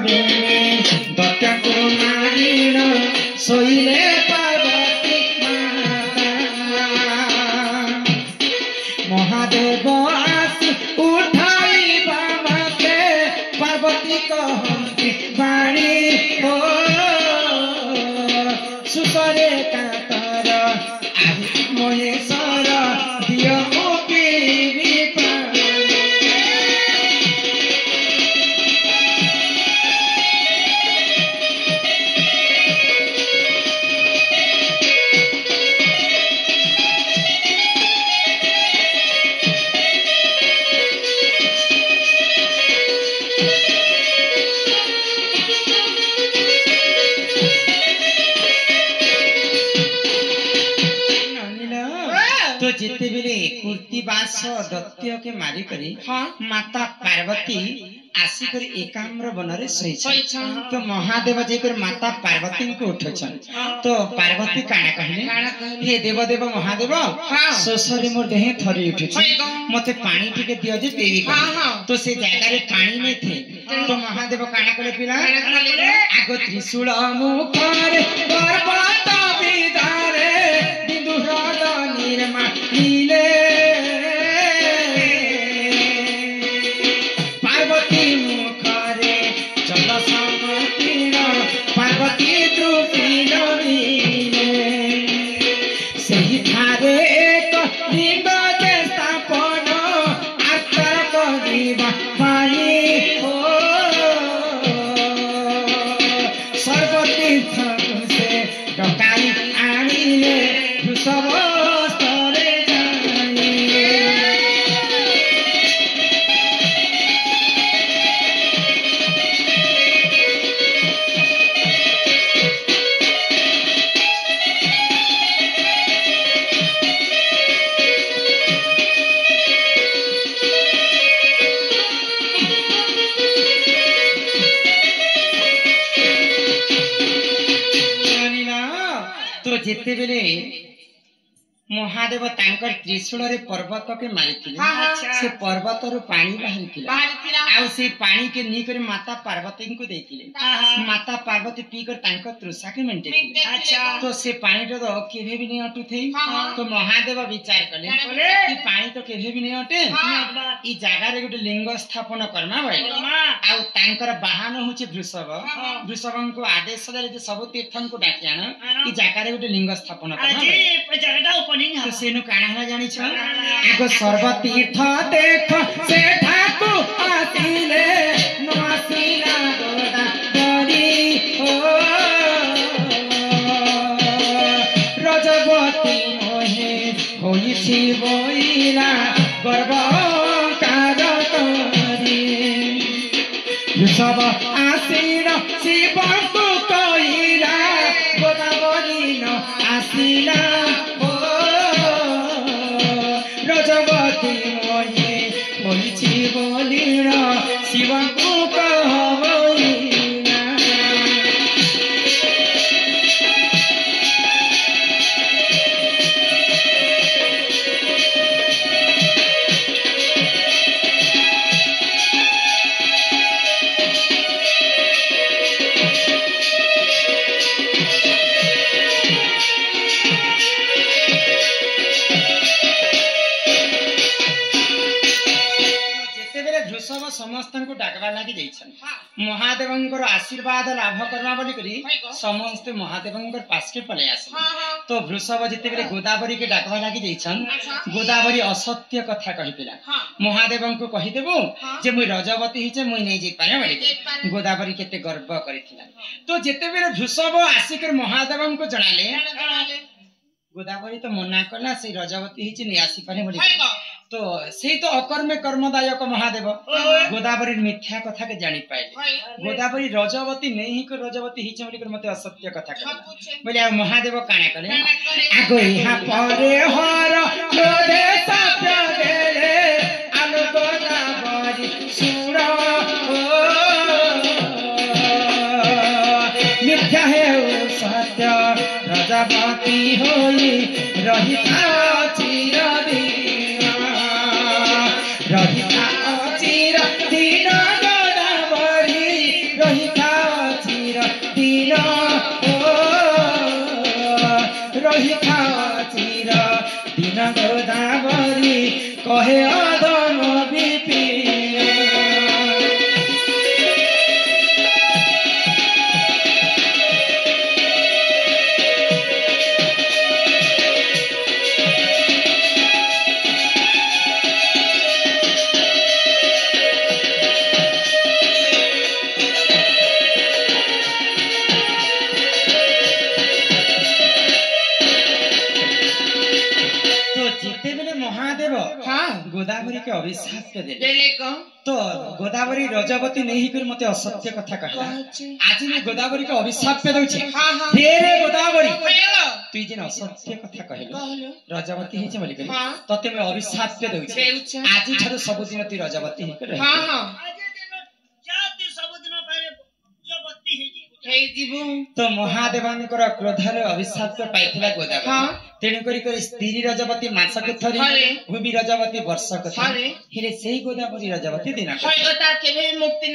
दत्या को मारिण सोइले पार्वती महादेव आसी उठाइबा माते पार्वती कहती बाणी हो सुतरे कातर आदि महेश्वर दियो मुक्ति तो जिते बेले कुर्ती बास दत्य के मारी करी माता पार्वती आसिकर एकाम्र बनरे सही तो महादेव जेकर माता पार्वती को उठछन तो पार्वती काना कहले हे देव देव महादेव सोसरी मोर देह थरी उठिछि मते पानी टिके दियो जे देवी तो से जागा रे पानी नै थे तो महादेव काना कहले पिला आगो त्रिशूल मुखरे पर्वत विदारे बिंदु हृद निर्मा नीले पार्वती मुखरे जल समतीर पार्वती द्रुपील सही थारे एक लिंग के स्थापन आस्तर करिबा पाई हो सर्वतीर्थ से डकाई आनिले सब जिते बेले महादेव तांकर त्रिशूल रे पर्वत के मारिथिले से पर्वत रु पानी बाहरिथिला आ से पानी के नी करे माता पार्वती को देथिले माता पार्वती पी कर तांकर तृषा के मेंटेथिले तो से पानी तो केभे भी नहीं अटुथे तो महादेव विचार कले कि पानी तो केभे भी नहीं अटे ई जागा रे गुटे लिंग स्थापन करना भई आ तांकर वाहन होचे वृषभ वृषभन को आदेश दे सब तीर्थन को डाकी आना ई जागा रे गुटे लिंग स्थापन करना भई जगटा तो सेनु काना जानी छ आगो सर्व तीर्थ देख से ठाकु आसीले नमासीला गोदा गरी हो रजवती मोहे होई छी बोइला गर्व कारकरी सब आसील शिव को कइला गोदावरी न आसीला रजवती मोहे होइछि बोलिर शिव को कहबइना समस्त को डाकवा लगी जाइछन महादेवंकर आशीर्वाद लाभ करना बोली करी समस्त महादेवंकर पास के पले आसन तो वृषभ जिते बेले गोदावरी के डाकवा लगी जाइछन गोदावरी असत्य कथा कहितिला महादेवं को कहि देबो जे मुई रजवती हिचे मुई नै जई पाए बोली गोदावरी केते गर्व करितिला तो जिते बेले वृषभ आसीकर महादेवं को जणाले गोदावरी तो मना कला से रजवती हिचे नै आसी पाए बोली तो से तो अकर्मे कर्मदायक महादेव गोदावरी मिथ्या कथा के जानी पाए गोदावरी रजवती नहीं को रजवती हिच बोली मते असत्य कथा कहला बोले महादेव काणे करे आगो इहा परे हर क्रोधे सत्य देले आलो गोदावरी सुर मिथ्या है सत्य रजवती होई रहिता चिरदिन रहिता चिरदिन गोदावरी रहिता महादेव हाँ गोदावरी के अभिशाप के देले देले को तो गोदावरी रजवती नहीं कर मते असत्य कथा कहला आज मैं गोदावरी के अभिशाप पे दउछे हाँ हाँ हे रे गोदावरी हेलो तुई जिन असत्य कथा कहलु कहलो रजवती हिचे बोली करी हाँ। तते मैं अभिशाप पे दउछे देउछ आज ठारो सब दिन ती रजवती ही कर हाँ हाँ आज दिन जाति सबदिन पारे जबती हे हेई जीवो तो महादेवंकर क्रोधर अभिशाप पाइथिला गोदावरी हाँ। तेणु करी स्त्री रजवती मासक थरी हरे। भूमि रजवती वर्षक थरी हरे। हेले सेही गोदावरी रजवती दिन हई ओता केबे मुक्ति